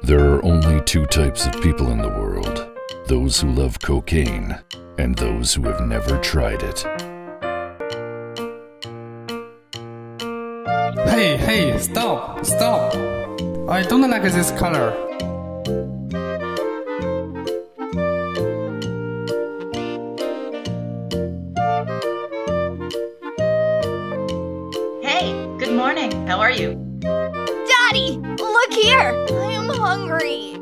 There are only two types of people in the world, those who love cocaine and those who have never tried it. Hey, stop! I don't like this color. Hey, good morning. How are you? Daddy, look here! I am hungry.